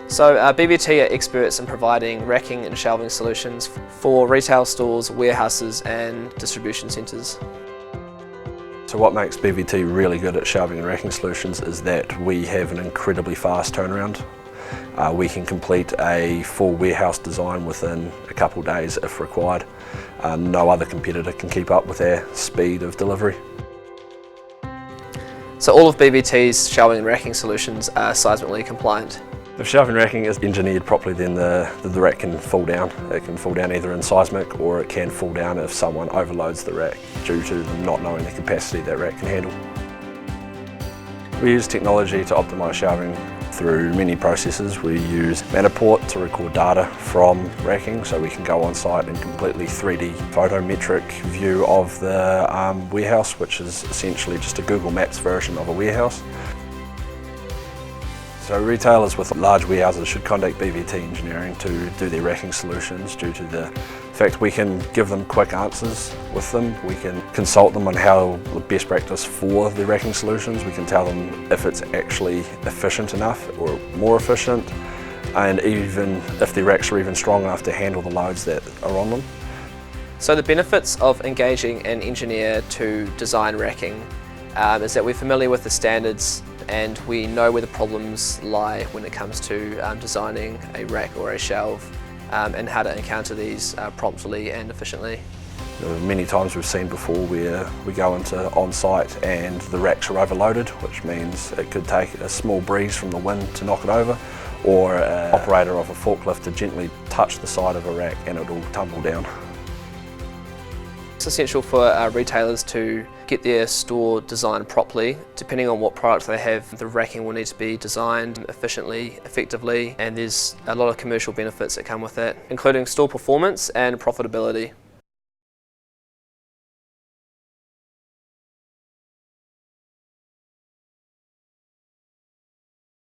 So BVT are experts in providing racking and shelving solutions for retail stores, warehouses and distribution centres. So what makes BVT really good at shelving and racking solutions is that we have an incredibly fast turnaround. We can complete a full warehouse design within a couple of days if required. No other competitor can keep up with our speed of delivery. So all of BVT's shelving and racking solutions are seismically compliant. If shelving racking is engineered properly, then the rack can fall down. It can fall down either in seismic, or it can fall down if someone overloads the rack due to them not knowing the capacity that rack can handle. We use technology to optimise shelving through many processes. We use Matterport to record data from racking, so we can go on site and completely 3D photometric view of the warehouse, which is essentially just a Google Maps version of a warehouse. So retailers with large warehouses should contact BVT Engineering to do their racking solutions due to the fact we can give them quick answers with them. We can consult them on how the best practice for the racking solutions. We can tell them if it's actually efficient enough or more efficient, and even if the racks are even strong enough to handle the loads that are on them. So the benefits of engaging an engineer to design racking is that we're familiar with the standards and we know where the problems lie when it comes to designing a rack or a shelf and how to encounter these promptly and efficiently. Many times we've seen before where we go into on-site and the racks are overloaded, which means it could take a small breeze from the wind to knock it over, or an operator of a forklift to gently touch the side of a rack and it'll tumble down. It's essential for retailers to get their store designed properly. Depending on what product they have, the racking will need to be designed efficiently, effectively, and there's a lot of commercial benefits that come with that, including store performance and profitability.